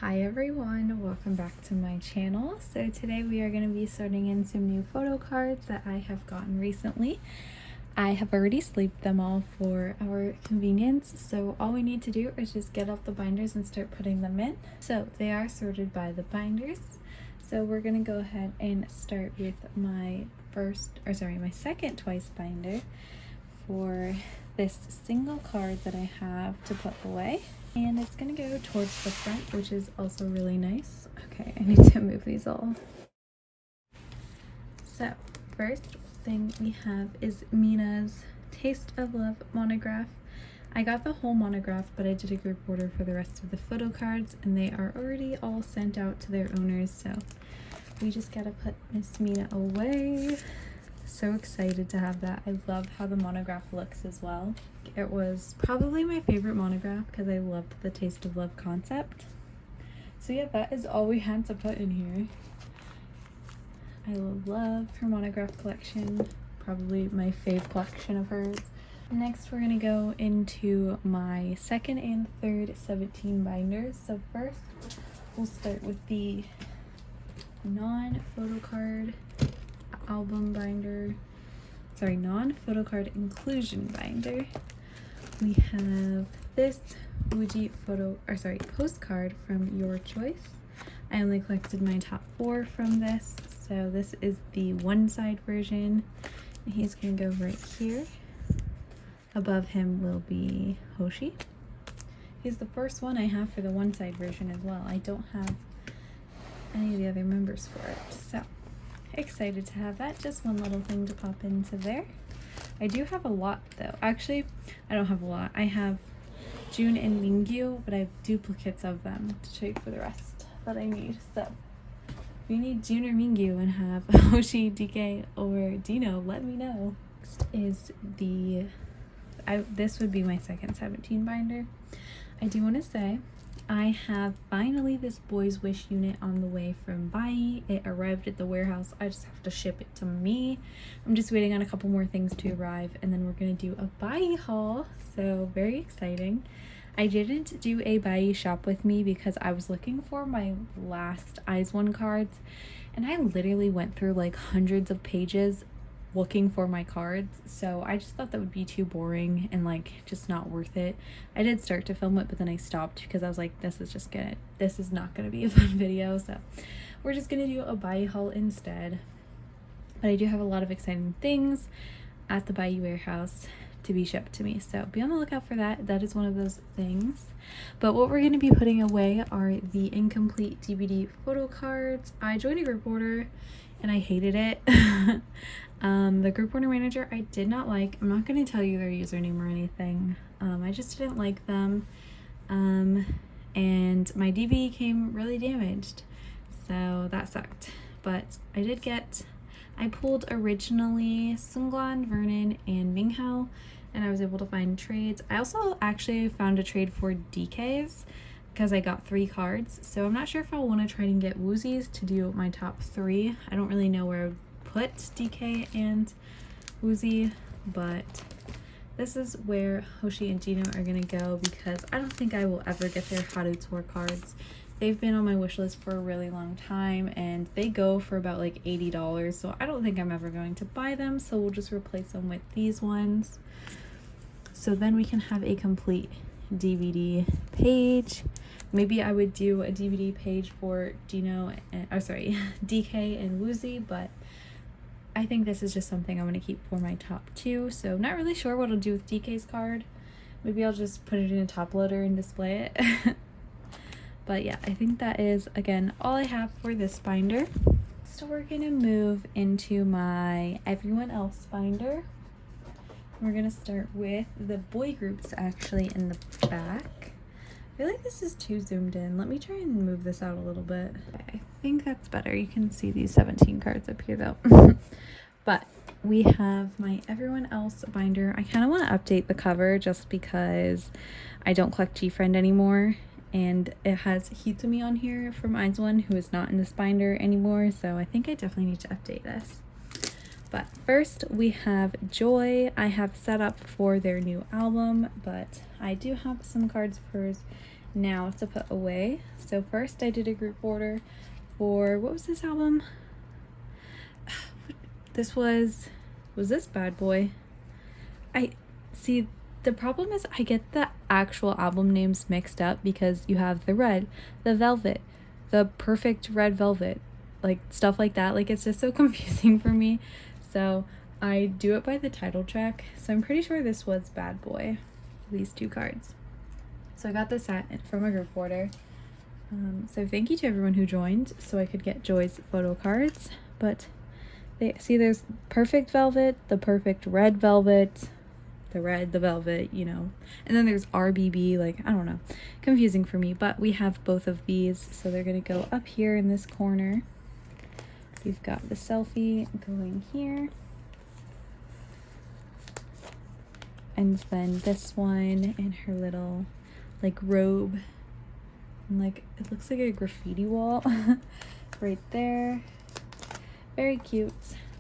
Hi everyone, welcome back to my channel. So today we are going to be sorting in some new photo cards that I have gotten recently. I have already sleeved them all for our convenience, so all we need to do is just get out the binders and start putting them in. So they are sorted by the binders. So we're going to go ahead and start with my second twice binder for this single card that I have to put away. And it's gonna go towards the front, which is also really nice. Okay, I need to move these all. So, first thing we have is Mina's Taste of Love monograph. I got the whole monograph, but I did a group order for the rest of the photo cards, and they are already all sent out to their owners, so we just gotta put Miss Mina away. So excited to have that. I love how the monograph looks as well. It was probably my favorite monograph because I loved the Taste of Love concept. So yeah, that is all we had to put in here. I love her monograph collection, probably my fave collection of hers. Next we're gonna go into my second and third 17 binders. So first we'll start with the non-photo card non-photocard inclusion binder. We have this postcard from your choice. I only collected my top 4 from this, so this is the one side version. He's gonna go right here. Above him will be Hoshi. He's the first one I have for the one side version as well. I don't have any of the other members for it, so excited to have that. Just one little thing to pop into there. I do have a lot though. Actually, I don't have a lot. I have June and Mingyu, but I have duplicates of them to show you for the rest that I need. So if you need June or Mingyu and have Hoshi, DK, or Dino, let me know. Next is this would be my second 17 binder. I do want to say I have finally this Boys Wish unit on the way from Buyee. It arrived at the warehouse. I just have to ship it to me. I'm just waiting on a couple more things to arrive, and then we're gonna do a Buyee haul, so very exciting. I didn't do a Buyee shop with me because I was looking for my last Eyes One cards, and I literally went through like hundreds of pages looking for my cards, so I just thought that would be too boring and like just not worth it. I did start to film it, but then I stopped because I was like, this is not gonna be a fun video, so we're just gonna do a Buyee haul instead. But I do have a lot of exciting things at the Buyee warehouse to be shipped to me, so be on the lookout for that. That is one of those things. But what we're going to be putting away are the incomplete DVD photo cards. I joined a group order and I hated it. The group order manager I did not like. I'm not going to tell you their username or anything. I just didn't like them. And my DVD came really damaged, so that sucked. But I pulled originally Sungwan, Vernon, and Minghao, and I was able to find trades. I also actually found a trade for DKs because I got 3 cards, so I'm not sure if I'll want to try and get Woozies to do my top 3. I don't really know where I would put DK and Woozie, but this is where Hoshi and Dino are gonna go because I don't think I will ever get their Haru Tour cards. They've been on my wish list for a really long time, and they go for about like $80, so I don't think I'm ever going to buy them, so we'll just replace them with these ones. So then we can have a complete DVD page. Maybe I would do a DVD page for DK and Woozie, but I think this is just something I'm going to keep for my top 2, so not really sure what I'll do with DK's card. Maybe I'll just put it in a top loader and display it. But yeah, I think that is, again, all I have for this binder. So we're going to move into my Everyone Else binder. We're going to start with the boy groups actually in the back. I feel like this is too zoomed in. Let me try and move this out a little bit. Okay, I think that's better. You can see these 17 cards up here though. But we have my Everyone Else binder. I kind of want to update the cover just because I don't collect G-Friend anymore. And it has Hitomi on here from Eyes One, who is not in this binder anymore, so I think I definitely need to update this. But first we have Joy. I have set up for their new album, but I do have some cards of hers now to put away. So first I did a group order for, what was this album? This was this Bad Boy? I see, the problem is I get the actual album names mixed up because you have the red, the velvet, the perfect red velvet, like stuff like that. Like, it's just so confusing for me. So I do it by the title track. So I'm pretty sure this was Bad Boy, these two cards. So I got this set from a group order. So thank you to everyone who joined so I could get Joy's photo cards. But they see, there's perfect velvet, the perfect red velvet, the red, the velvet, you know, and then there's RBB, like, I don't know, confusing for me. But we have both of these, so they're gonna go up here in this corner. You've got the selfie going here, and then this one in her little like robe, and like it looks like a graffiti wall right there. Very cute.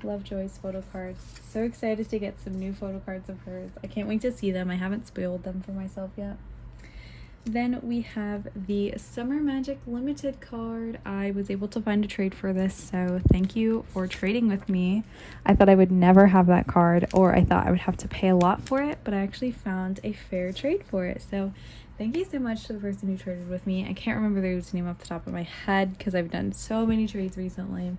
Love Joy's photo cards. So excited to get some new photo cards of hers. I can't wait to see them. I haven't spoiled them for myself yet. Then we have the Summer Magic Limited card. I was able to find a trade for this, so thank you for trading with me. I thought I would never have that card, or I thought I would have to pay a lot for it, but I actually found a fair trade for it. So thank you so much to the person who traded with me. I can't remember their name off the top of my head because I've done so many trades recently.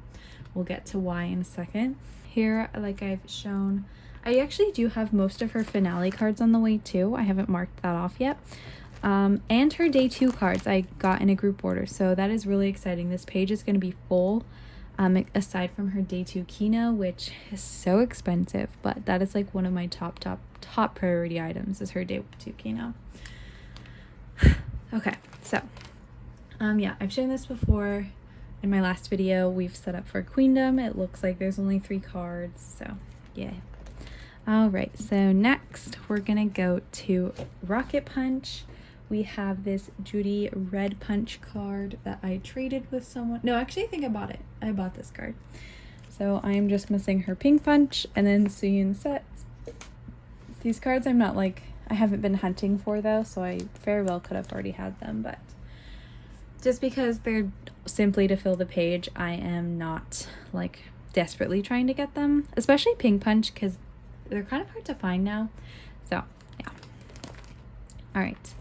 We'll get to why in a second. Here, like I've shown, I actually do have most of her finale cards on the way too. I haven't marked that off yet. And her day 2 cards I got in a group order, so that is really exciting. This page is going to be full, aside from her day 2 Kino, which is so expensive, but that is like one of my top priority items is her day 2 Kino. Okay, so yeah, I've shown this before. In my last video, we've set up for Queendom. It looks like there's only 3 cards, so yeah. All right, so next we're gonna go to Rocket Punch. We have this Judy Red Punch card that I traded with someone. No, actually I think I bought it. I bought this card. So I am just missing her Pink Punch and then Suyun sets. These cards I'm not like, I haven't been hunting for though, so I very well could have already had them, but just because they're simply to fill the page, I am not like desperately trying to get them, especially Pink Punch because they're kind of hard to find now. So yeah. All right,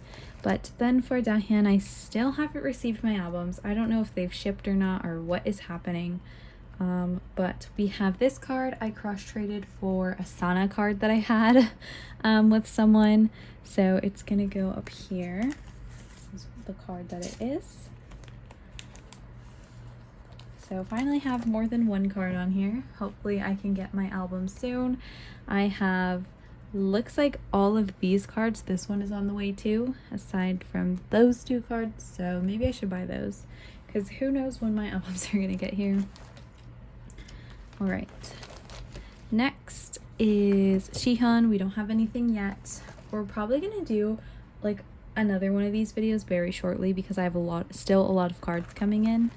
but then for Dahyun, I still haven't received my albums. I don't know if they've shipped or not or what is happening. But we have this card. I cross traded for a Sana card that I had with someone, so it's gonna go up here. This is the card that it is. So finally have more than one card on here. Hopefully I can get my album soon. I have, looks like all of these cards. This one is on the way too, aside from those 2 cards. So maybe I should buy those because who knows when my albums are gonna get here. All right. Next is Shihan. We don't have anything yet. We're probably gonna do like another one of these videos very shortly because I have still a lot of cards coming in.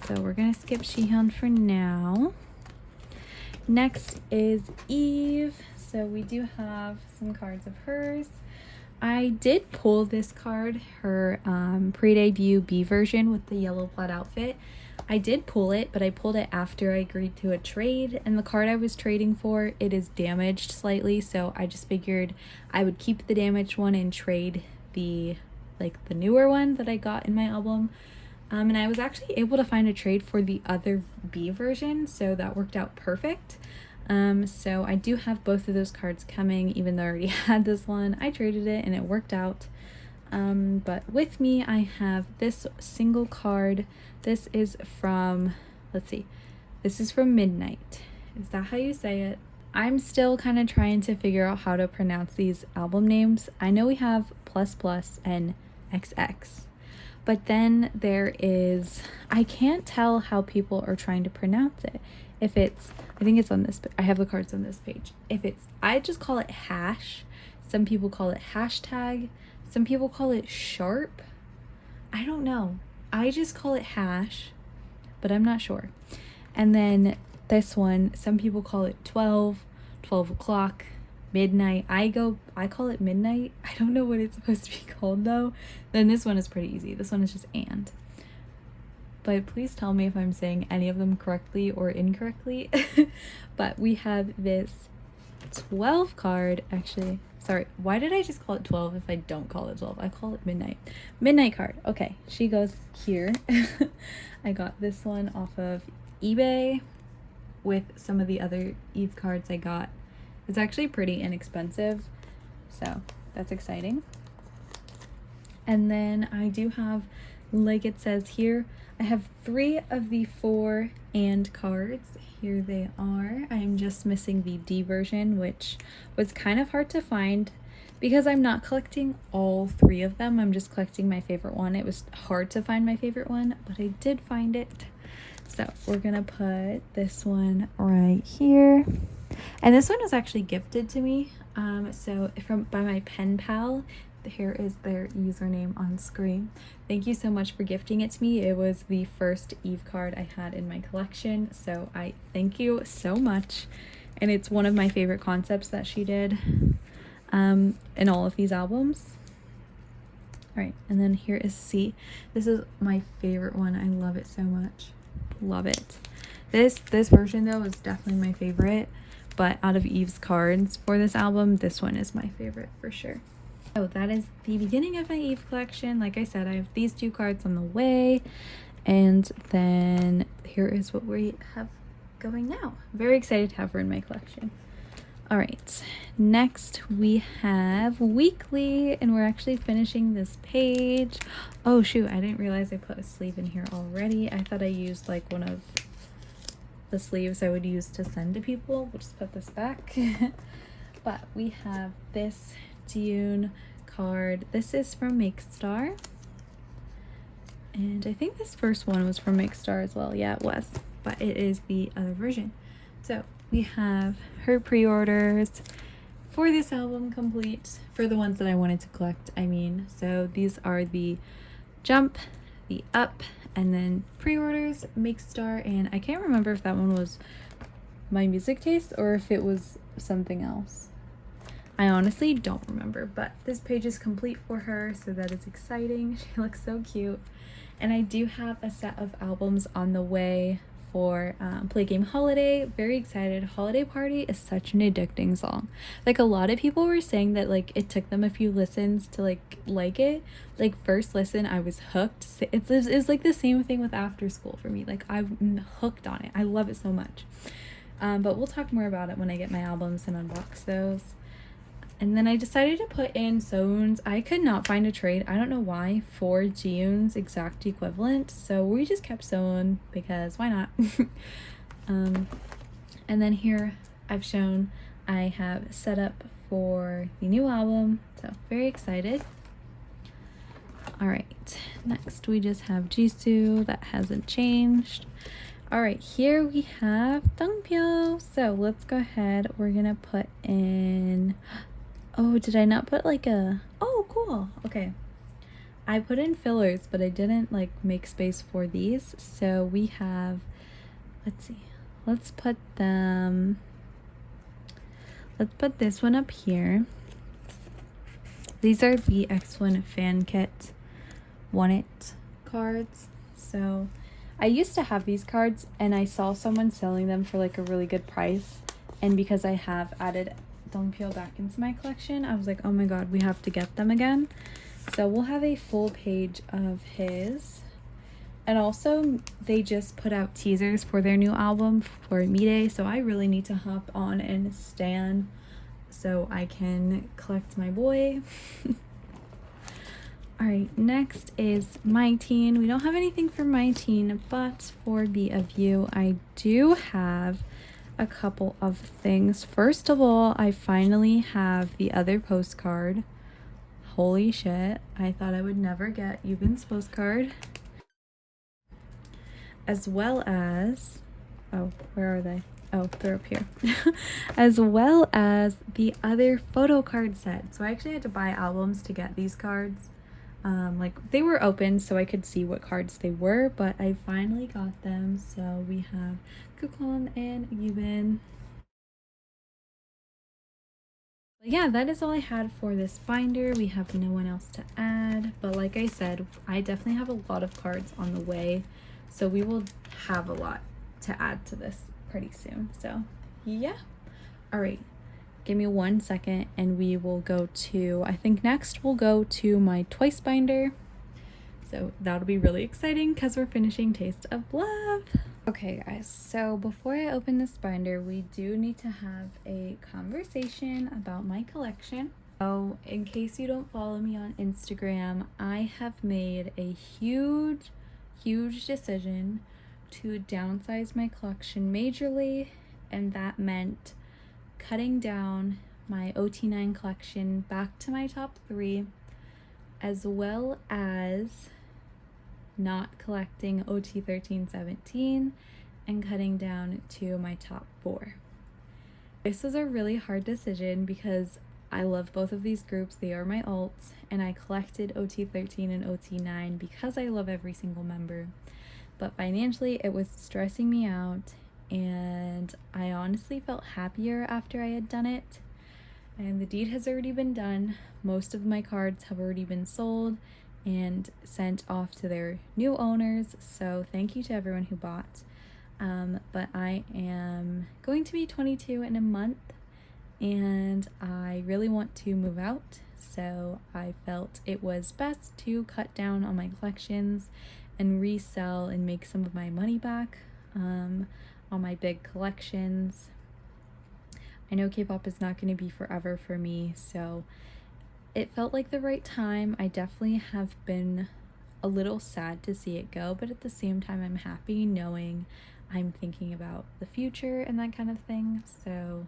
So we're gonna skip Shihan for now. Next is Eve. So we do have some cards of hers. I did pull this card, her pre-debut B version with the yellow plaid outfit. I did pull it, but I pulled it after I agreed to a trade, and the card I was trading for, it is damaged slightly, so I just figured I would keep the damaged one and trade the newer one that I got in my album. And I was actually able to find a trade for the other B version, so that worked out perfect. So I do have both of those cards coming, even though I already had this one. I traded it and it worked out. But with me, I have this single card. This is from, let's see, this is from Midnight. Is that how you say it? I'm still kind of trying to figure out how to pronounce these album names. I know we have plus plus and XX. But then there is, I can't tell how people are trying to pronounce it. If it's, I think it's on this, I have the cards on this page. If it's, I just call it hash. Some people call it hashtag. Some people call it sharp. I don't know. I just call it hash, but I'm not sure. And then this one, some people call it 12 o'clock, midnight. I call it midnight. I don't know what it's supposed to be called though. Then this one is pretty easy. This one is just and. But please tell me if I'm saying any of them correctly or incorrectly. But we have this 12 card. Actually, sorry, why did I just call it 12 if I don't call it 12? I call it midnight card. Okay, she goes here. I got this one off of eBay with some of the other Eve cards I got. It's actually pretty inexpensive, so that's exciting. And then I do have, like it says here, I have 3 of the 4 and cards. Here they are. I'm just missing the D version, which was kind of hard to find because I'm not collecting all 3 of them. I'm just collecting my favorite one. It was hard to find my favorite one, but I did find it. So we're gonna put this one right here. And this one was actually gifted to me. So by my pen pal. Here is their username on screen. Thank you so much for gifting it to me. It was the first Eve card I had in my collection, so I thank you so much. And it's one of my favorite concepts that she did in all of these albums. All right, and then here is C. This is my favorite one. I love it so much. Love it. This version though is definitely my favorite, but out of Eve's cards for this album, this one is my favorite for sure. So that is the beginning of my Eve collection. Like I said, I have these 2 cards on the way, and then here is what we have going now. Very excited to have her in my collection. All right, next we have Weeekly, and we're actually finishing this page. Oh shoot, I didn't realize I put a sleeve in here already. I thought I used like one of the sleeves I would use to send to people. We'll just put this back. But we have this Jungyeon card. This is from Makestar, and I think this first one was from Makestar as well. Yeah, it was, but it is the other version. So we have her pre-orders for this album complete, for the ones that I wanted to collect, I mean. So these are the Jump, the Up, and then pre-orders, Makestar, and I can't remember if that one was my music taste or if it was something else. I honestly don't remember, but this page is complete for her, so that is exciting. She looks so cute. And I do have a set of albums on the way for Play Game Holiday. Very excited. Holiday Party is such an addicting song. Like, a lot of people were saying that like it took them a few listens to like it. Like, first listen I was hooked. It's like the same thing with After School for me. Like, I'm hooked on it. I love it so much. But we'll talk more about it when I get my albums and unbox those. And then I decided to put in Soon's. I could not find a trade, I don't know why, for Jiyoon's exact equivalent. So we just kept Soon because why not? And then here I've shown I have set up for the new album. So very excited. All right, next we just have Jisoo. That hasn't changed. All right, here we have Dongpyo. So let's go ahead. We're gonna put in, oh, did I not put like a, oh, cool. Okay. I put in fillers, but I didn't like make space for these. So we have, let's see, let's put this one up here. These are the X1 fan kit Want It cards. So I used to have these cards and I saw someone selling them for like a really good price. And because I have added Dongpyo back into my collection, I was like, oh my god, we have to get them again. So we'll have a full page of his. And also they just put out teasers for their new album for Mide, so I really need to hop on and stan so I can collect my boy. All right, next is My Teen. We don't have anything for My Teen, but for the of you, I do have a couple of things. First of all, I finally have the other postcard. Holy shit, I thought I would never get Yubin's postcard. As well as, oh, where are they? Oh, they're up here. As well as the other photo card set. So I actually had to buy albums to get these cards. Like they were open so I could see what cards they were, but I finally got them. So we have Kukon and Yubin. Yeah, that is all I had for this binder. We have no one else to add, but like I said, I definitely have a lot of cards on the way, so we will have a lot to add to this pretty soon. So yeah, all right, give me 1 second and we will go to, I think next we'll go to my twice binder. So that'll be really exciting because we're finishing Taste of Love. Okay guys, so before I open this binder, we do need to have a conversation about my collection. So in case you don't follow me on Instagram, I have made a huge decision to downsize my collection majorly, and that meant cutting down my OT9 collection back to my top 3, as well as not collecting OT 13-17 and cutting down to my top 4. This was a really hard decision because I love both of these groups. They are my alts, and I collected OT 13 and OT 9 because I love every single member. But financially it was stressing me out, and I honestly felt happier after I had done it. And the deed has already been done. Most of my cards have already been sold and sent off to their new owners, so thank you to everyone who bought. But I am going to be 22 in a month, and I really want to move out, so I felt it was best to cut down on my collections and resell and make some of my money back on my big collections. I know K-pop is not going to be forever for me, so it felt like the right time. I definitely have been a little sad to see it go, but at the same time I'm happy knowing I'm thinking about the future and that kind of thing. So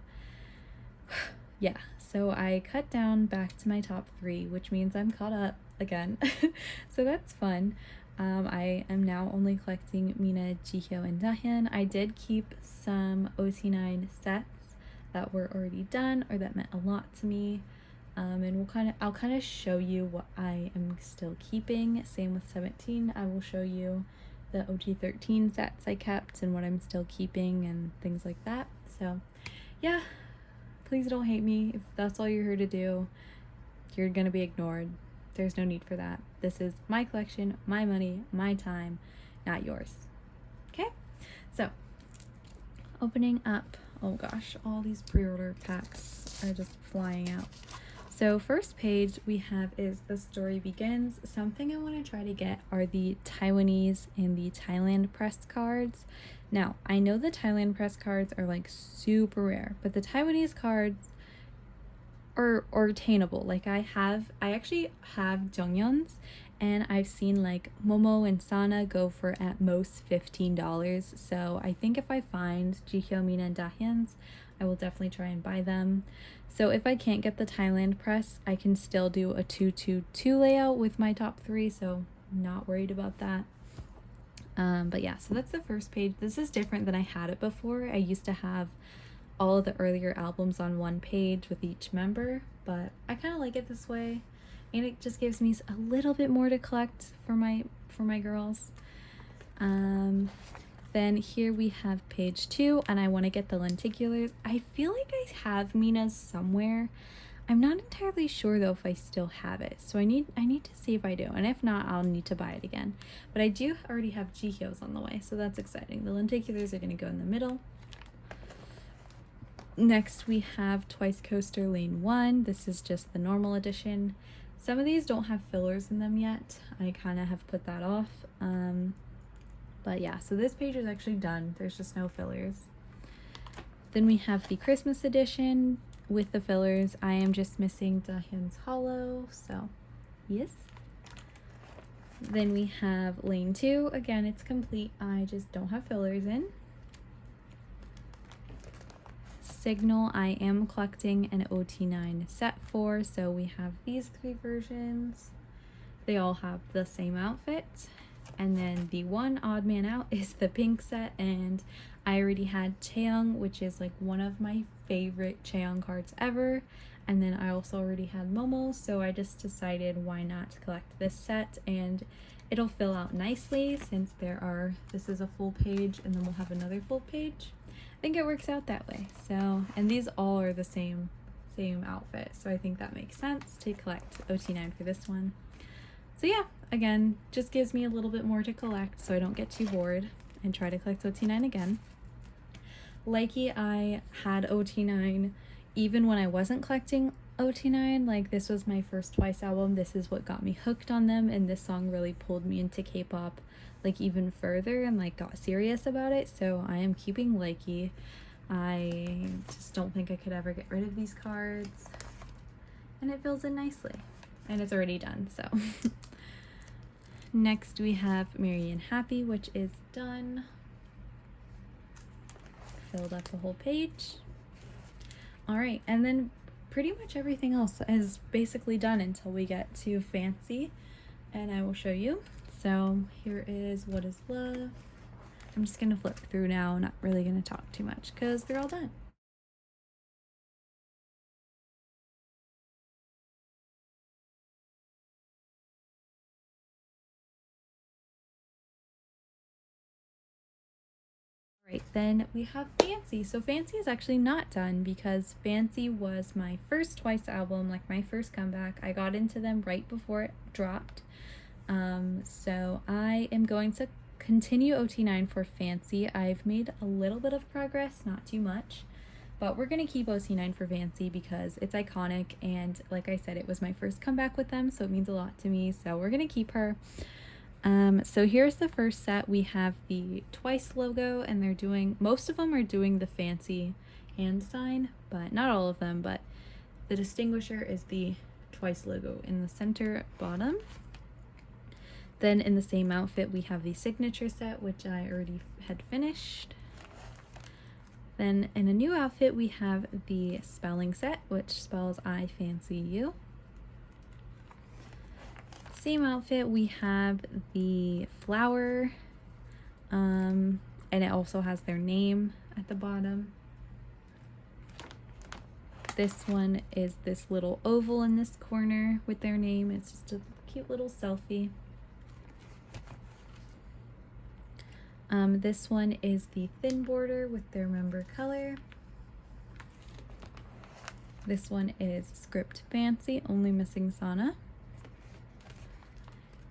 yeah, so I cut down back to my top 3, which means I'm caught up again. So that's fun. I am now only collecting Mina, Jihyo, and Dahyun. I did keep some OT9 sets that were already done or that meant a lot to me. And I'll kind of show you what I am still keeping. Same with 17. I will show you the OT 13 sets I kept and what I'm still keeping and things like that. So yeah, please don't hate me. If that's all you're here to do, you're gonna be ignored. There's no need for that. This is my collection, my money, my time, not yours. Okay, so opening up, oh gosh, all these pre-order packs are just flying out. So first page we have is The Story Begins. Something I want to try to get are the Taiwanese and the Thailand press cards. Now, I know the Thailand press cards are like super rare, but the Taiwanese cards are attainable. Like I actually have Jungyeon's, and I've seen like Momo and Sana go for at most $15. So I think if I find Jihyo, Mina, and Dahyun's, I will definitely try and buy them. So if I can't get the Thailand press, I can still do a 2-2-2 layout with my top 3, so I'm not worried about that. But yeah, so that's the first page. This is different than I had it before. I used to have all of the earlier albums on one page with each member, but I kind of like it this way, and it just gives me a little bit more to collect for my girls. Then here we have page 2, and I want to get the lenticulars. I feel like I have Mina's somewhere. I'm not entirely sure though if I still have it, so I need to see if I do, and if not, I'll need to buy it again. But I do already have Jihyo's on the way, so that's exciting. The lenticulars are going to go in the middle. Next we have Twice Coaster Lane 1. This is just the normal edition. Some of these don't have fillers in them yet. I kind of have put that off. But yeah, so this page is actually done. There's just no fillers. Then we have the Christmas edition with the fillers. I am just missing Dahyun's Hollow, so yes. Then we have Lane 2. Again, it's complete. I just don't have fillers in. Signal, I am collecting an OT9 set for, so we have these 3 versions. They all have the same outfit. And then the one odd man out is the pink set, and I already had Chaeyoung, which is like one of my favorite Chaeyoung cards ever. And then I also already had Momo, so I just decided why not collect this set, and it'll fill out nicely since this is a full page and then we'll have another full page. I think it works out that way. So, and these all are the same outfit, so I think that makes sense to collect OT9 for this one. So yeah, again, just gives me a little bit more to collect so I don't get too bored and try to collect OT9 again. Likey, I had OT9 even when I wasn't collecting OT9. Like, this was my first Twice album. This is what got me hooked on them, and this song really pulled me into K-pop like even further and like got serious about it. So I am keeping Likey. I just don't think I could ever get rid of these cards, and it fills in nicely, and it's already done. So next we have Merry and Happy, which is done. Filled up the whole page. All right, and then pretty much everything else is basically done until we get to Fancy, and I will show you. So here is What Is Love. I'm just gonna flip through now, not really gonna talk too much because they're all done. Right, then we have Fancy. So Fancy is actually not done because Fancy was my first Twice album, like my first comeback. I got into them right before it dropped. So I am going to continue OT9 for Fancy. I've made a little bit of progress, not too much, but we're going to keep OT9 for Fancy because it's iconic, and like I said, it was my first comeback with them, so it means a lot to me, so we're going to keep her. So here's the first set. We have the Twice logo, and most of them are doing the Fancy hand sign, but not all of them, but the distinguisher is the Twice logo in the center bottom. Then in the same outfit, we have the signature set, which I already had finished. Then in a new outfit, we have the spelling set, which spells I fancy you. Same outfit, we have the flower, and it also has their name at the bottom. This one is this little oval in this corner with their name. It's just a cute little selfie. This one is the thin border with their member color. This one is Script Fancy, only missing Sana.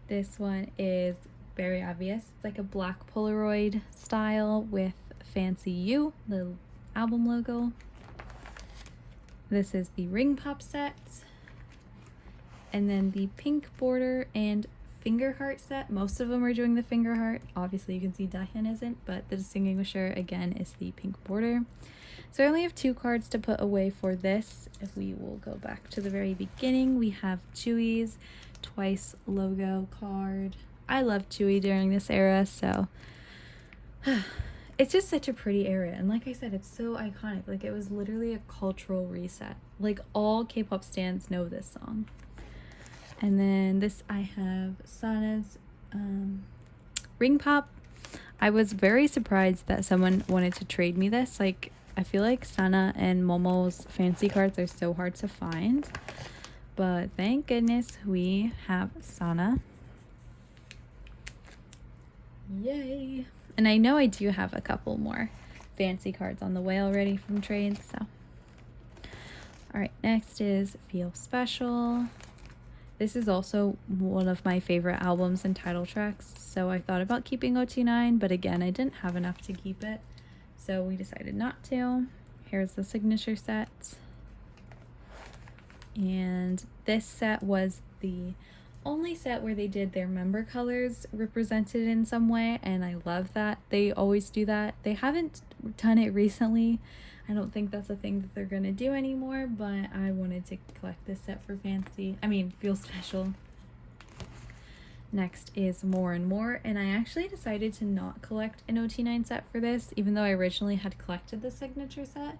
This one is very obvious. It's like a black Polaroid style with Fancy You, the album logo. This is the ring pop set. And then the pink border and finger heart set. Most of them are doing the finger heart. Obviously you can see Dahyun isn't, but the distinguisher again is the pink border. So I only have 2 cards to put away for this. If we will go back to the very beginning, we have Chewy's Twice logo card. I love Chewy during this era, so it's just such a pretty era, and like I said, it's so iconic. Like, it was literally a cultural reset. Like, all K-pop stans know this song. And then this, I have Sana's ring pop. I was very surprised that someone wanted to trade me this. Like, I feel like Sana and Momo's fancy cards are so hard to find, but thank goodness we have Sana. Yay. And I know I do have a couple more fancy cards on the way already from trades, so. Alright, next is Feel Special. This is also one of my favorite albums and title tracks, so I thought about keeping OT9, but again, I didn't have enough to keep it, so we decided not to. Here's the signature set. And this set was the only set where they did their member colors represented in some way, and I love that. They always do that. They haven't done it recently. I don't think that's a thing that they're gonna do anymore, but I wanted to collect this set for Feel Special. Next is More and More, and I actually decided to not collect an OT9 set for this, even though I originally had collected the signature set,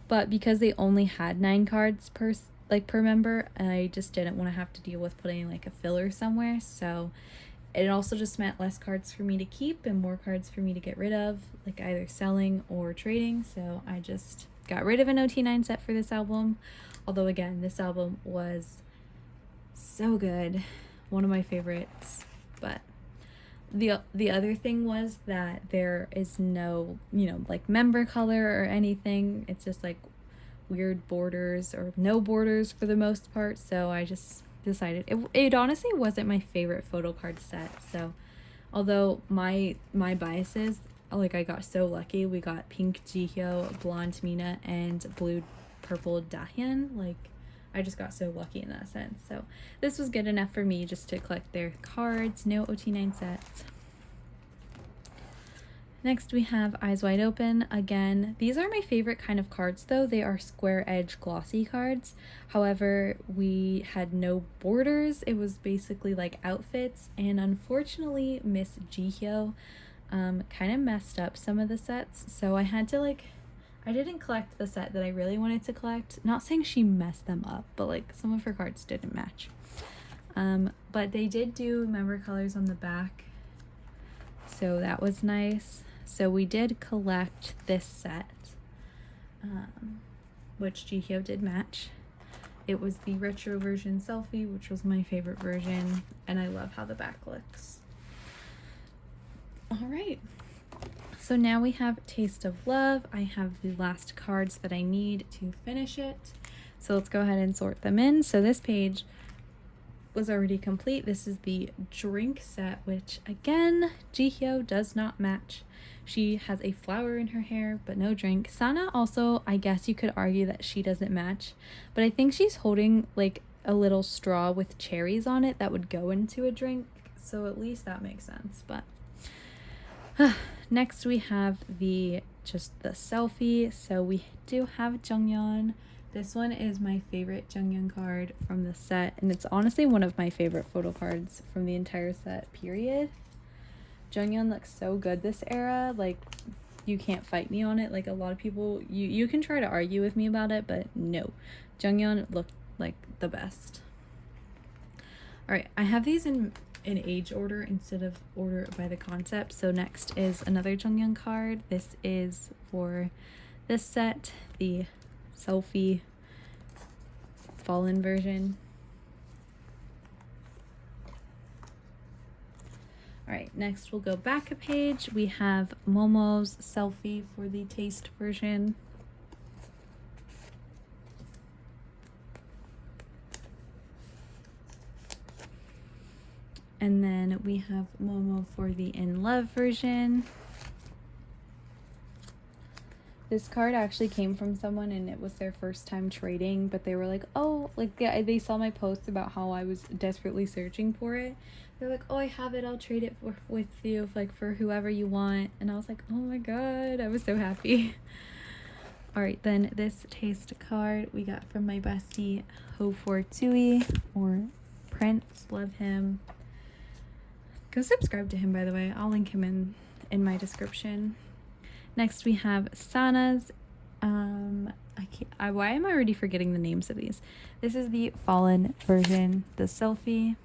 but because they only had 9 cards per member, I just didn't want to have to deal with putting like a filler somewhere, so it also just meant less cards for me to keep and more cards for me to get rid of, like either selling or trading, so I just got rid of an OT9 set for this album. Although again, this album was so good. One of my favorites. But the other thing was that there is no, you know, like member color or anything. It's just like weird borders or no borders for the most part. So I just decided it honestly wasn't my favorite photo card set. So although my biases, like I got so lucky, we got pink Jihyo, blonde Mina, and blue purple Dahyun. Like I just got so lucky in that sense. So this was good enough for me just to collect their cards. No OT9 sets. Next we have Eyes Wide Open. Again, these are my favorite kind of cards though. They are square edge glossy cards. However, we had no borders. It was basically like outfits, and unfortunately Miss Jihyo kind of messed up some of the sets. So I had to I didn't collect the set that I really wanted to collect. Not saying she messed them up, but like some of her cards didn't match. But they did do member colors on the back. So that was nice. So we did collect this set, which Jihyo did match. It was the retro version selfie, which was my favorite version, and I love how the back looks. All right, so now we have Taste of Love. I have the last cards that I need to finish it. So let's go ahead and sort them in. So this page was already complete. This is the drink set, which again, Jihyo does not match. She has a flower in her hair, but no drink. Sana also, I guess you could argue that she doesn't match, but I think she's holding like a little straw with cherries on it that would go into a drink. So at least that makes sense. But next we have just the selfie. So we do have Jungyeon. This one is my favorite Jungyeon card from the set, and it's honestly one of my favorite photo cards from the entire set, period. Jungyeon looks so good this era. Like, you can't fight me on it. Like, a lot of people, you can try to argue with me about it, but no. Jungyeon looked like the best. Alright, I have these in age order instead of order by the concept. So next is another Jungyeon card. This is for this set, the selfie fallen version. Alright, next we'll go back a page. We have Momo's selfie for the taste version. And then we have Momo for the In Love version. This card actually came from someone, and it was their first time trading, but they were like, oh, like they saw my post about how I was desperately searching for it. They're like, oh, I have it, I'll trade it with you, like for whoever you want. And I was like, oh my god, I was so happy. Alright, then this taste card we got from my bestie Ho For Tui, or Prince, love him. Go subscribe to him, by the way. I'll link him in my description. Next we have Sana's, why am I already forgetting the names of these? This is the fallen version, the selfie.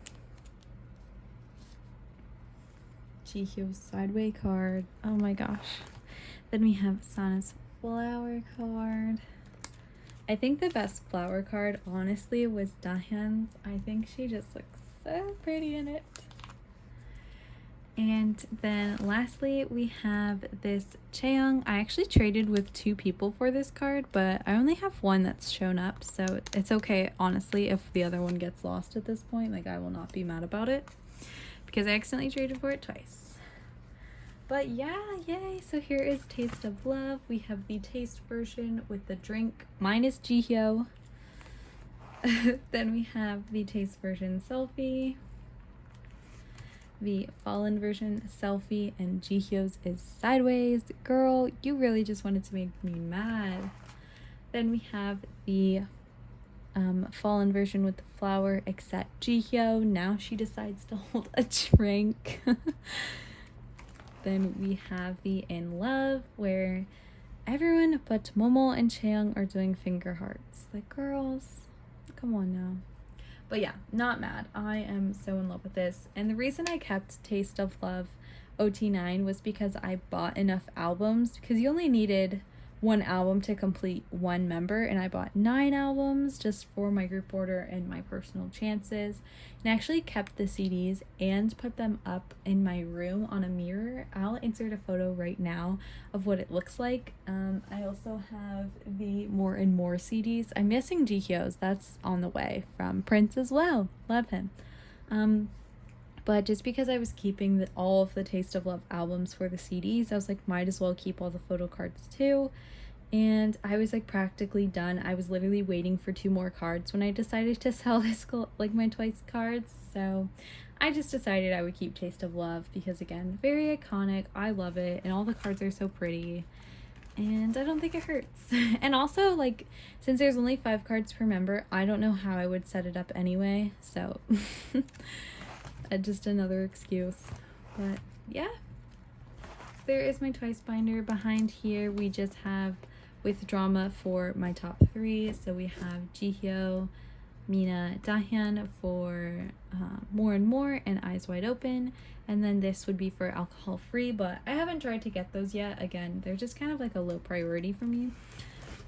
Jihyo's sideway card. Oh my gosh. Then we have Sana's flower card. I think the best flower card, honestly, was Dahyun's. I think she just looks so pretty in it. And then lastly, we have this Chaeyoung. I actually traded with 2 people for this card, but I only have one that's shown up, so it's okay, honestly, if the other one gets lost at this point. Like, I will not be mad about it, because I accidentally traded for it twice. But yeah, yay! So here is Taste of Love. We have the taste version with the drink. Mine is Jihyo. Then we have the taste version selfie. The fallen version selfie, and Jihyo's is sideways. Girl, you really just wanted to make me mad. Then we have the fallen version with the flower, except Jihyo. Now she decides to hold a drink. Then we have the In Love, where everyone but Momo and Chaeyoung are doing finger hearts. Like, girls, come on now. But yeah, not mad. I am so in love with this. And the reason I kept Taste of Love OT9 was because I bought enough albums, because you only needed one album to complete one member, and I bought 9 albums just for my group order and my personal chances, and I actually kept the CDs and put them up in my room on a mirror. I'll insert a photo right now of what it looks like. I also have the More and More CDs. I'm missing Jihyo's, that's on the way, from Prince as well, love him. But just because I was keeping all of the Taste of Love albums for the CDs, I was like, might as well keep all the photo cards too. And I was like practically done. I was literally waiting for 2 more cards when I decided to sell this, like my Twice cards. So I just decided I would keep Taste of Love because, again, very iconic. I love it, and all the cards are so pretty, and I don't think it hurts. And also, like, since there's only 5 cards per member, I don't know how I would set it up anyway, so just another excuse. But yeah, there is my Twice binder. Behind here we just have with drama for my top 3. So we have Jihyo, Mina, Dahyun for More and More and Eyes Wide Open, and then this would be for Alcohol Free, but I haven't tried to get those yet. Again, they're just kind of like a low priority for me.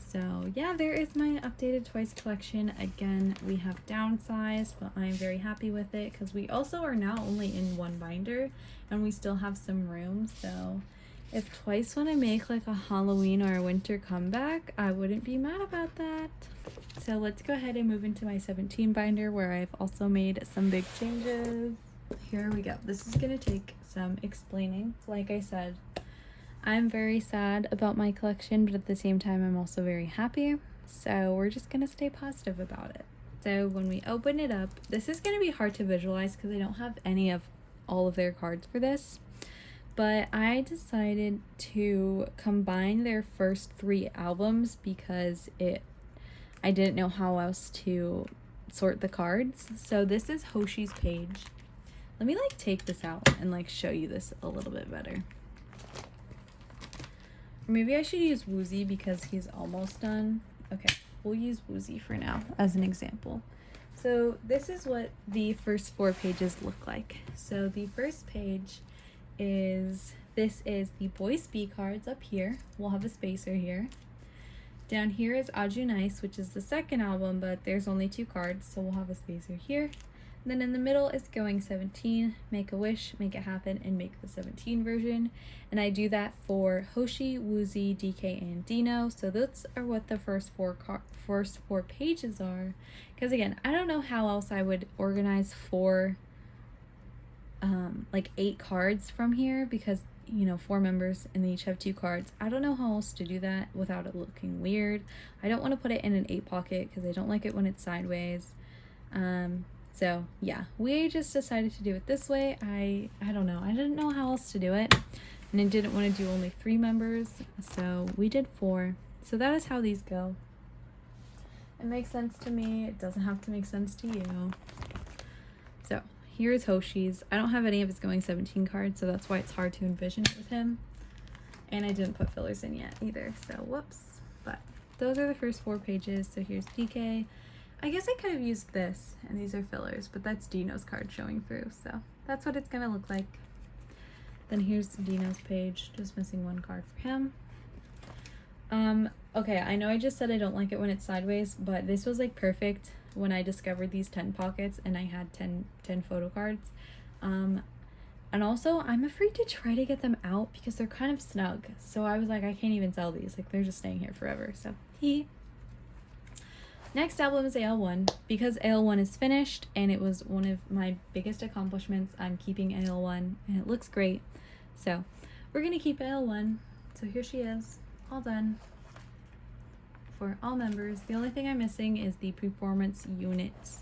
So yeah, there is my updated Twice collection. Again, we have downsized, but I'm very happy with it because we also are now only in 1 binder and we still have some room. So if Twice want to make like a Halloween or a winter comeback, I wouldn't be mad about that. So let's go ahead and move into my 17 binder where I've also made some big changes. Here we go. This is going to take some explaining. Like I said, I'm very sad about my collection, but at the same time, I'm also very happy. So we're just going to stay positive about it. So when we open it up, this is going to be hard to visualize because I don't have any of all of their cards for this. But I decided to combine their first 3 albums because I didn't know how else to sort the cards. So this is Hoshi's page. Let me like take this out and like show you this a little bit better. Maybe I should use Woozy because he's almost done. Okay, we'll use Woozy for now as an example. So this is what the first 4 pages look like. So the first page this is the Boys B cards up here. We'll have a spacer here. Down here is Aju Nice, which is the second album, but there's only 2 cards, so we'll have a spacer here. And then in the middle is Going 17, Make a Wish, Make It Happen, and Make the 17 version. And I do that for Hoshi, Woozy, DK, and Dino. So those are what the first four pages are. Because again, I don't know how else I would organize 8 cards from here because, you know, 4 members and they each have 2 cards. I don't know how else to do that without it looking weird. I don't want to put it in an 8 pocket because I don't like it when it's sideways. So yeah, we just decided to do it this way. I don't know. I didn't know how else to do it, and I didn't want to do only 3 members, so we did 4. So that is how these go. It makes sense to me. It doesn't have to make sense to you. So here's Hoshi's. I don't have any of his Going 17 cards, so that's why it's hard to envision it with him. And I didn't put fillers in yet either, so whoops. But those are the first 4 pages. So here's DK. I guess I could have used this, and these are fillers, but that's Dino's card showing through, so that's what it's gonna look like. Then here's Dino's page, just missing 1 card for him. Okay, I know I just said I don't like it when it's sideways, but this was like perfect when I discovered these 10 pockets and I had 10 photo cards. And also, I'm afraid to try to get them out because they're kind of snug, so I was like, I can't even sell these, like they're just staying here forever, so Next album is AL1. Because AL1 is finished and it was one of my biggest accomplishments, I'm keeping AL1 and it looks great. So we're gonna keep AL1. So here she is, all done for all members. The only thing I'm missing is the performance units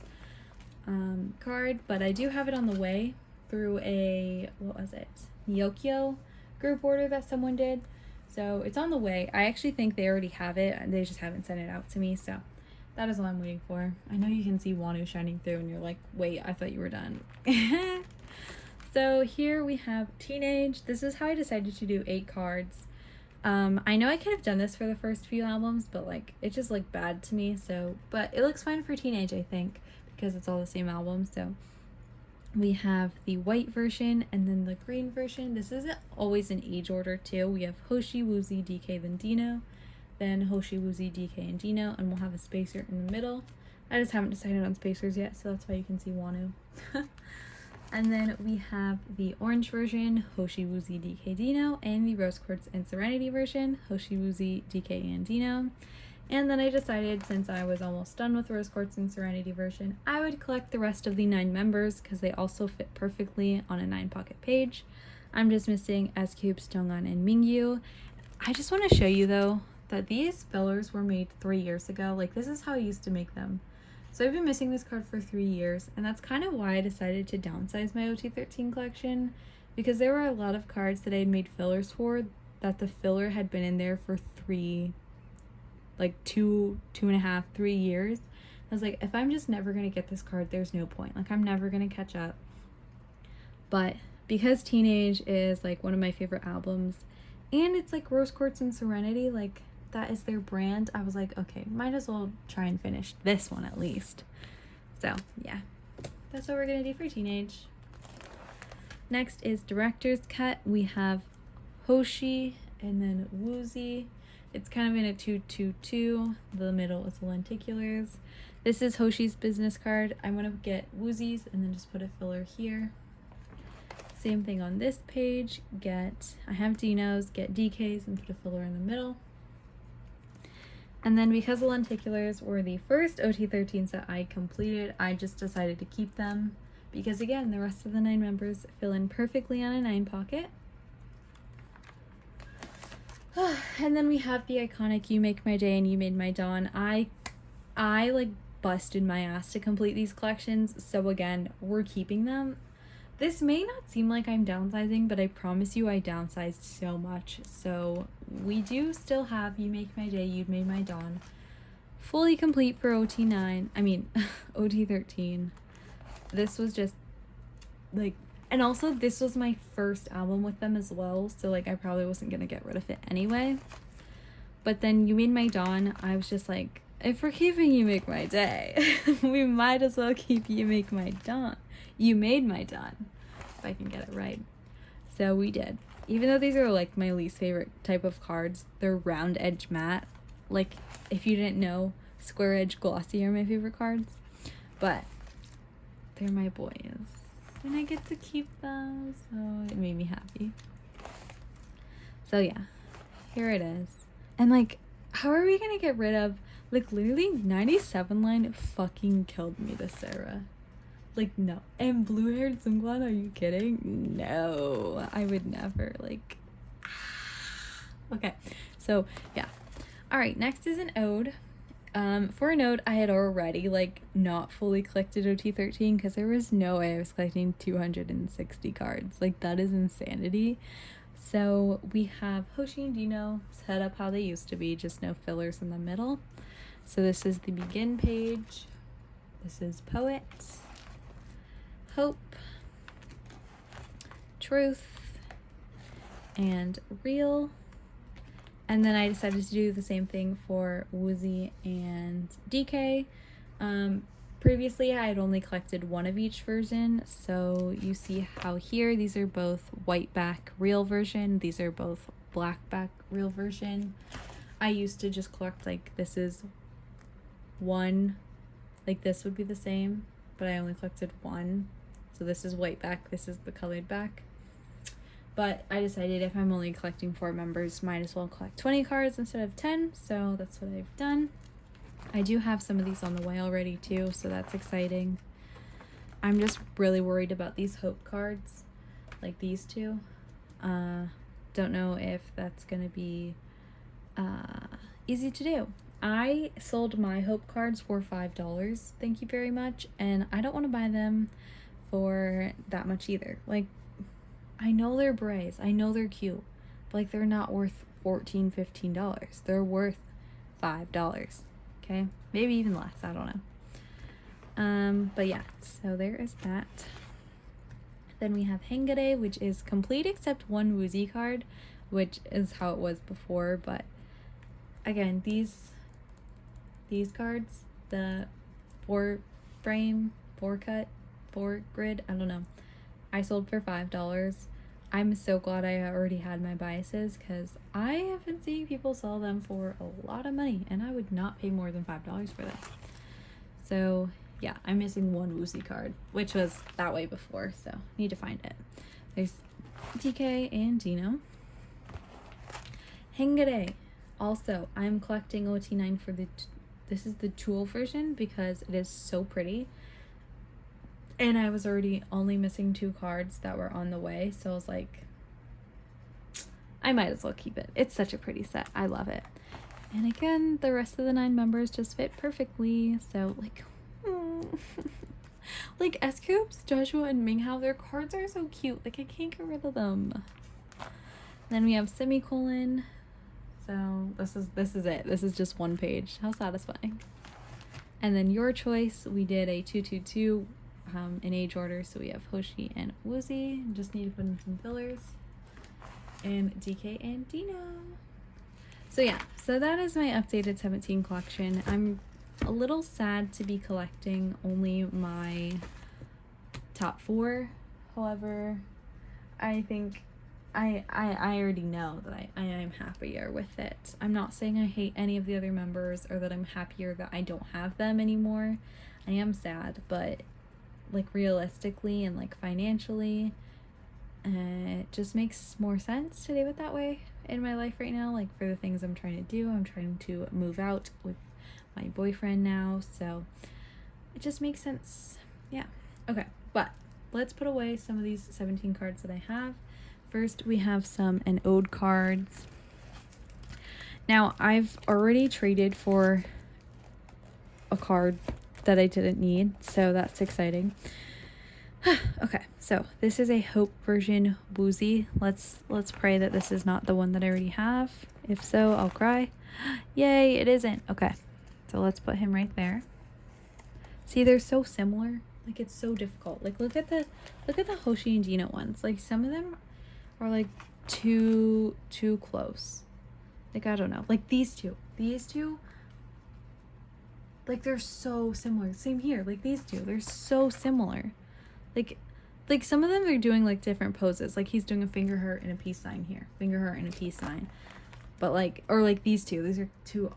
card, but I do have it on the way through a, Nyokyo group order that someone did. So it's on the way. I actually think they already have it and they just haven't sent it out to me, so that is what I'm waiting for. I know you can see Wanu shining through and you're like, wait, I thought you were done. So here we have Teenage. This is how I decided to do 8 cards. I know I could have done this for the first few albums, but like it just looked bad to me. So, but it looks fine for Teenage, I think, because it's all the same album. So we have the white version and then the green version. This isn't always in age order too. We have Hoshi, Woozy, DK, then Dino. then Hoshi, Woozi, DK, and Dino, and we'll have a spacer in the middle. I just haven't decided on spacers yet, so that's why you can see Wano. And then we have the orange version, Hoshi, Woozi, DK, Dino, and the rose quartz and serenity version, Hoshi, Woozi, DK, and Dino. And then I decided, since I was almost done with rose quartz and serenity version, I would collect the rest of the 9 members because they also fit perfectly on a 9-pocket page. I'm just missing S-Cubes, Jungyeon, and Mingyu. I just want to show you though that these fillers were made 3 years ago. Like, this is how I used to make them. So I've been missing this card for 3 years, and that's kind of why I decided to downsize my OT13 collection, because there were a lot of cards that I had made fillers for that the filler had been in there for 2.5, 3 years. I was like, if I'm just never gonna get this card, there's no point. Like, I'm never gonna catch up. But because Teenage is like one of my favorite albums, and it's like rose quartz and serenity, like that is their brand, I was like, okay, might as well try and finish this one at least. So yeah, that's what we're gonna do for Teenage. Next is Director's Cut. We have Hoshi and then Woozi. It's kind of in a 2-2-2. The middle is the lenticulars. This is Hoshi's business card. I'm gonna get Woozi's and then just put a filler here. Same thing on this page. I have Dino's, get DK's and put a filler in the middle. And then because the lenticulars were the first OT13s that I completed, I just decided to keep them because, again, the rest of the 9 members fill in perfectly on a 9-pocket. And then we have the iconic You Make My Day and You Made My Dawn. I like busted my ass to complete these collections, so again, we're keeping them. This may not seem like I'm downsizing, but I promise you I downsized so much. So we do still have You Make My Day, You Made My Dawn fully complete for OT13. This was just like, and also this was my first album with them as well, so like I probably wasn't gonna get rid of it anyway. But then You Made My Dawn, I was just like, if we're keeping You Make My Day, we might as well keep You Make My Dawn. You Made My Dawn, if I can get it right. So we did. Even though these are like my least favorite type of cards, they're round edge matte. Like, if you didn't know, square edge glossy are my favorite cards. But they're my boys, and I get to keep them, so it made me happy. So yeah, here it is. And like, how are we gonna get rid of, like, literally 97 line fucking killed me this era. Like, no. And blue-haired Jungyeon, are you kidding? No, I would never, like. Okay, so yeah. All right, next is an ode. For an ode, I had already like not fully collected OT13 because there was no way I was collecting 260 cards. Like, that is insanity. So we have Hoshi and Dino set up how they used to be, just no fillers in the middle. So this is the begin page. This is Poet, Hope, Truth, and Real. And then I decided to do the same thing for Woozi and DK. Previously, I had only collected one of each version. So you see how here, these are both white back real version. These are both black back real version. I used to just collect, like, this is one, like this would be the same, but I only collected one. So this is white back, this is the colored back. But I decided if I'm only collecting 4 members, might as well collect 20 cards instead of 10, so that's what I've done. I do have some of these on the way already too, so that's exciting. I'm just really worried about these Hope cards, like these two. Don't know if that's gonna be easy to do. I sold my Hope cards for $5, thank you very much, and I don't want to buy them for that much either. Like, I know they're berets, I know they're cute, but like, they're not worth $14, $15. They're worth $5, okay? Maybe even less, I don't know. But yeah, so there is that. Then we have Hengare, which is complete except one Woozi card, which is how it was before, but again, these cards, the 4-frame, 4-cut, 4-grid, I don't know, I sold for $5. I'm so glad I already had my biases, because I have been seeing people sell them for a lot of money, and I would not pay more than $5 for them. So yeah, I'm missing one Woozy card, which was that way before, so need to find it. There's DK and Dino. Hengare. Also, I'm collecting OT9 for this is the Jewel version because it is so pretty. And I was already only missing 2 cards that were on the way, so I was like, I might as well keep it. It's such a pretty set. I love it. And again, the rest of the 9 members just fit perfectly. So like, like S-Coops, Joshua, and Minghao, their cards are so cute. Like I can't get rid of them. Then we have Semicolon. So this is it. This is just 1 page. How satisfying. And then Your Choice, we did a 222 in age order. So we have Hoshi and Woozy. Just need to put in some fillers. And DK and Dino. So yeah, so that is my updated 17 collection. I'm a little sad to be collecting only my top 4. However, I think I already know that I am happier with it. I'm not saying I hate any of the other members or that I'm happier that I don't have them anymore. I am sad, but like realistically and like financially, it just makes more sense to do it that way in my life right now. Like for the things I'm trying to do, I'm trying to move out with my boyfriend now, so it just makes sense. Yeah, okay, but let's put away some of these 17 cards that I have. First, we have some An Ode cards. Now, I've already traded for a card that I didn't need, so that's exciting. Okay, so this is a Hope version Woozy. Let's pray that this is not the one that I already have. If so, I'll cry. Yay, it isn't. Okay, so let's put him right there. See, they're so similar. Like it's so difficult. Like look at the Hoshi and Dino ones. Like some of them are like too close. Like I don't know. Like these two, like they're so similar. Same here. Like these two, they're so similar. Like some of them are doing like different poses. Like he's doing a finger heart and a peace sign here, finger heart and a peace sign. But like, or like these two, these are 2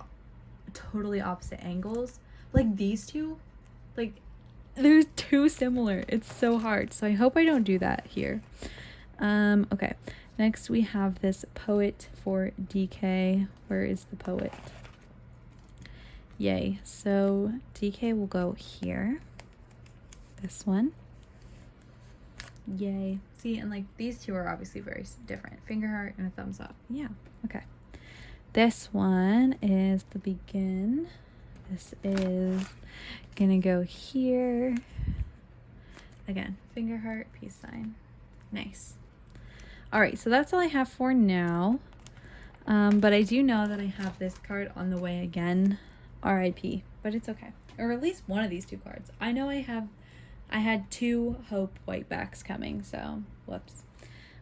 totally opposite angles. Like these two, like they're too similar. It's so hard. So I hope I don't do that here. Okay, next we have this Poet for DK. Where is the Poet? Yay. So DK will go here. This one. Yay. See, and like these two are obviously very different. Finger heart and a thumbs up. Yeah, okay. This one is the Begin. This is gonna go here. Again, finger heart, peace sign. Nice. All right, so that's all I have for now. But I do know that I have this card on the way again, RIP, but it's okay. Or at least one of these 2 cards. I know I had 2 Hope white backs coming, so whoops.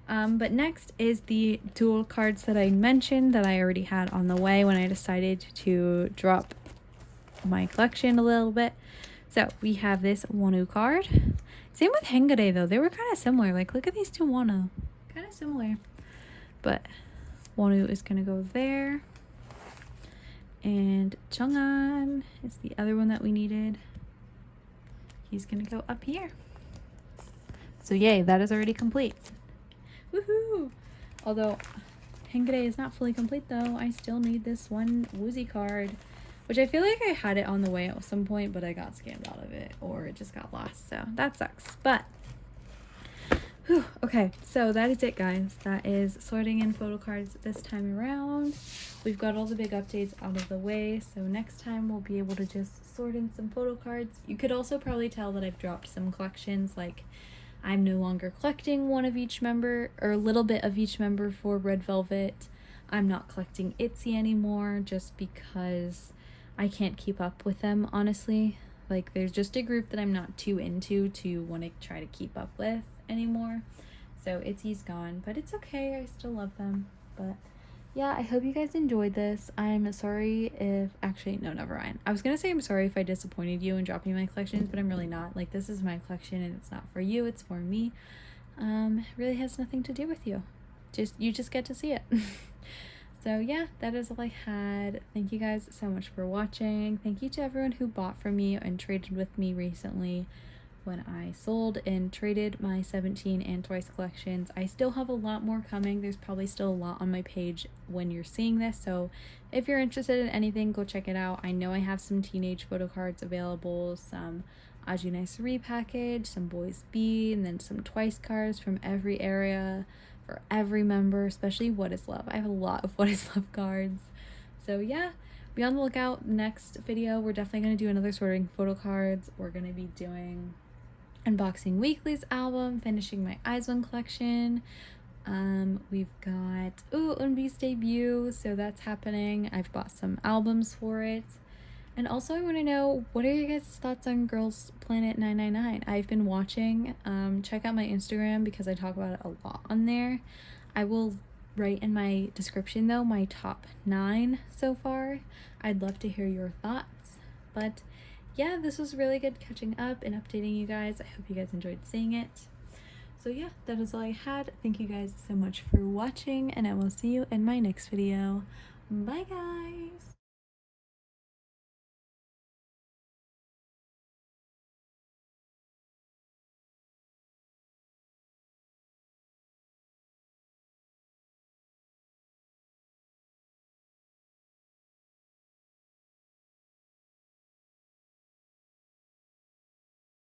But next is the dual cards that I mentioned that I already had on the way when I decided to drop my collection a little bit. So we have this Wonu card. Same with Hengare though. They were kind of similar. Like look at these 2 Wonu. Kind of similar. But Wonu is going to go there. And Jungyeon is the other one that we needed. He's going to go up here. So yay, that is already complete. Woohoo! Although Hengare is not fully complete though. I still need this one Woozy card, which I feel like I had it on the way at some point, but I got scammed out of it or it just got lost. So that sucks. But whew, okay, so that is it, guys. That is sorting in photo cards this time around. We've got all the big updates out of the way, so next time we'll be able to just sort in some photo cards. You could also probably tell that I've dropped some collections, like I'm no longer collecting one of each member, or a little bit of each member for Red Velvet. I'm not collecting ITZY anymore just because I can't keep up with them, honestly. Like there's just a group that I'm not too into to want to try to keep up with anymore. So ITZY's gone, but it's okay. I still love them. But yeah, I hope you guys enjoyed this. I'm sorry if, actually, no, never mind. I was gonna say I'm sorry if I disappointed you in dropping my collections, but I'm really not. Like, this is my collection and it's not for you, it's for me. really has nothing to do with you. You just get to see it. So yeah, that is all I had. Thank you guys so much for watching. Thank you to everyone who bought from me and traded with me recently when I sold and traded my 17 and Twice collections. I still have a lot more coming. There's probably still a lot on my page when you're seeing this, so if you're interested in anything, go check it out. I know I have some teenage photo cards available, some Ajunai package, some Boys B, and then some Twice cards from every area for every member, especially What Is Love. I have a lot of What Is Love cards. So yeah, be on the lookout. Next video, we're definitely going to do another sorting photo cards. We're going to be doing unboxing Weekly's album, finishing my Eyes One collection. We've got Eunbi's debut, so that's happening. I've bought some albums for it. And also I want to know, what are your guys' thoughts on Girls Planet 999? I've been watching. Check out my Instagram because I talk about it a lot on there. I will write in my description though my top 9 so far. I'd love to hear your thoughts. But yeah, this was really good catching up and updating you guys. I hope you guys enjoyed seeing it. So yeah, that is all I had. Thank you guys so much for watching, and I will see you in my next video. Bye guys!